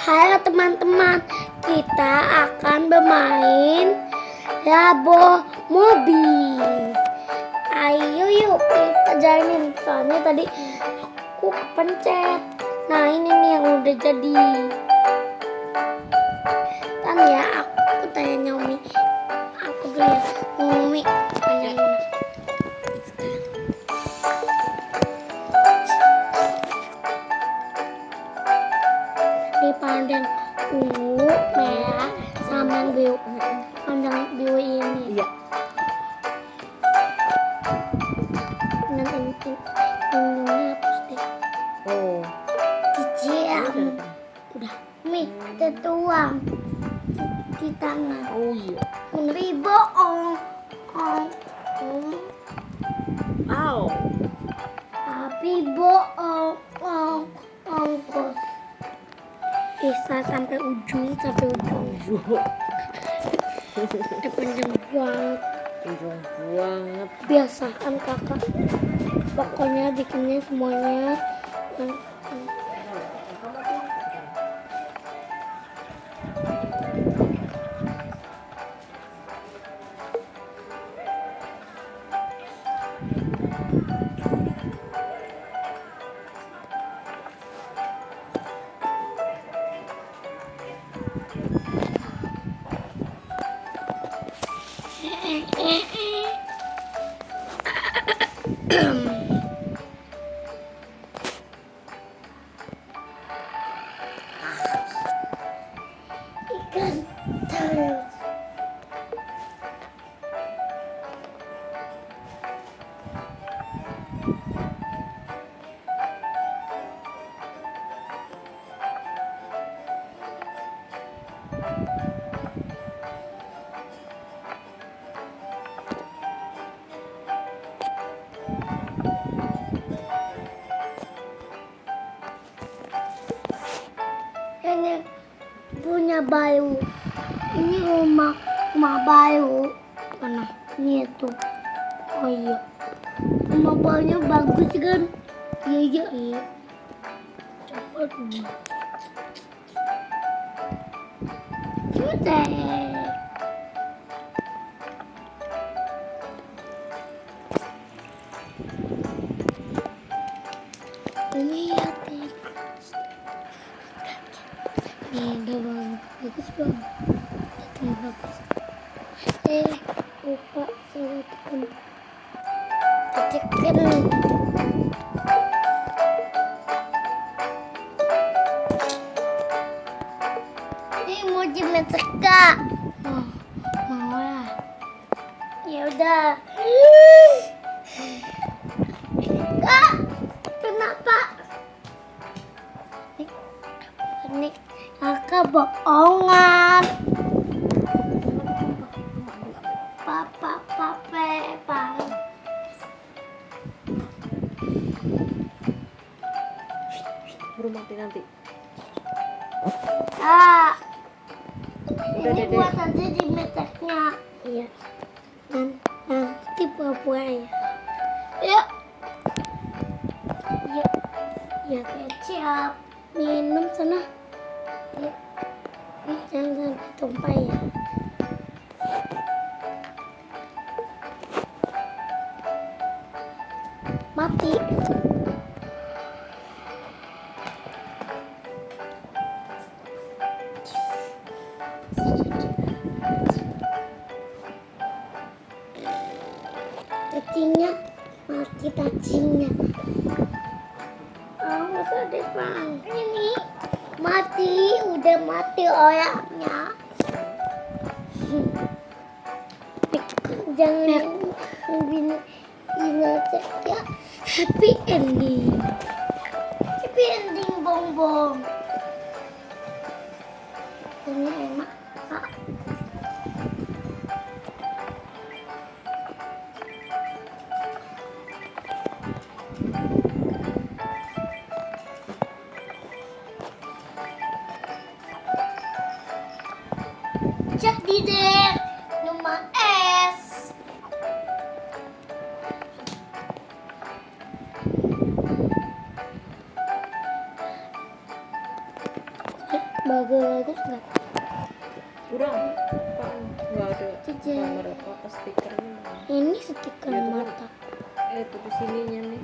Halo teman-teman, kita akan bermain Labo mobil. Ayo yuk kita jalanin. Soalnya tadi aku kepencet. Nah ini nih yang udah jadi. Kan ya aku tanya Umi. Aku dulu ya Umi tanya Umi. Pandang ungu, merah, sama yang biru. Pandang biru ini. Iya. Nanti ini hapus deh. Oh. Cici ya. Udah. Nih, ada tuang di tangan. Oh iya. Meneri bohong. Wow. Tapi bohong. Ongkos. Bisa sampai ujung. Panjang banget. Panjang banget. Biasa kan kakak. Pokoknya bikinnya semuanya. Ikan terus. Ini punya baru. Ini rumah baru. Mana? Ini itu. Oh iya. Rumah barunya bagus kan? Iya. Coba dulu. Sudah. Ini ya. Udah bagus banget. Ini bagus. Lupa saya tekan. Ini mau dimetek kak. Mau lah. Ya udah. Kak, kenapa? Ini kakak bohongan. Pang. Baru mati nanti. Kak, Udah, ini Dede. buat aja di meteknya. Iya. Nanti pura-pura ya. Yuk. Ya kecap. Minum sana. Yuk. Jangan tumpah ya. Mati. Cacingnya. Awas ada bang. Ini mati, udah mati orangnya. Jangan ini aja ya. Happy ending. Happy ending bongbong. Ini enak. Kak. Jadi deh, nomor S. Bagus nggak? Kurang. Apaan? Nggak ada Cincin. gambar apa stikernya. Ini stiker Ya, itu kan. mata. Itu di sininya nih.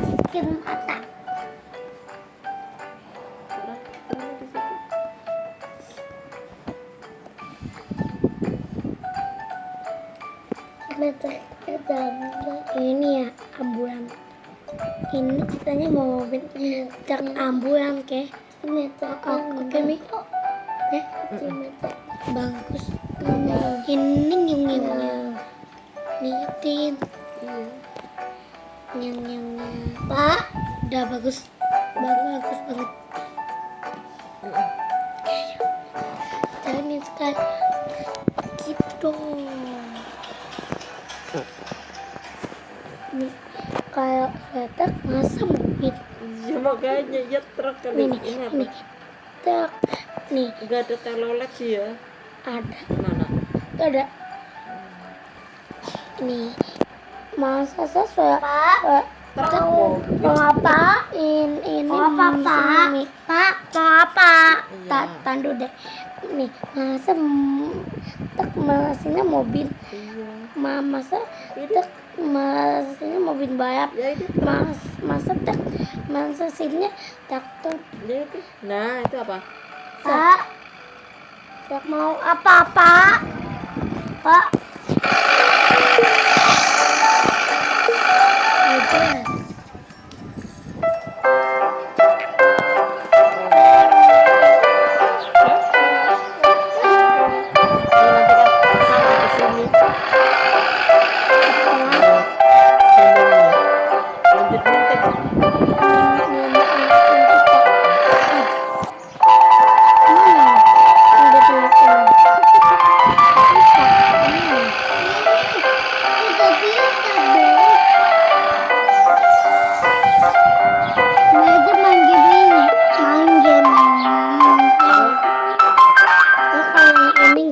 Stiker mata. Kurang. Kurang di situ. Ini ya ambulan. Ini ceritanya mau bentuk truk ambulan ke. Oke Mi. Bagus. Ini nyung liatin. Iya. Nyung. Pak, udah bagus. Bagus banget. Jangan sekali gitu dong. Nih, kayak kereta masa mobil. Iya makanya ya truk kali Ini ini apa? truk. Nih Nggak ada telolet sih ya. ada, Mana? ada. Nih masa sesuai Pak Truk mau ngapain ini mau apa Pak mau apa Iya. tandu deh. Nih masa truk mesinnya mobil. Iya. Masa truk mesinnya mobil balap. Ya itu. Masa truk mesinnya traktor. Ya itu. Nah itu apa? Pak, truk mau apa Pak? Pak. Jelas.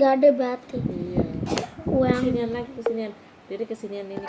Ada berarti Iya. uang Kesinian lagi kesinian. Jadi kesinian ini.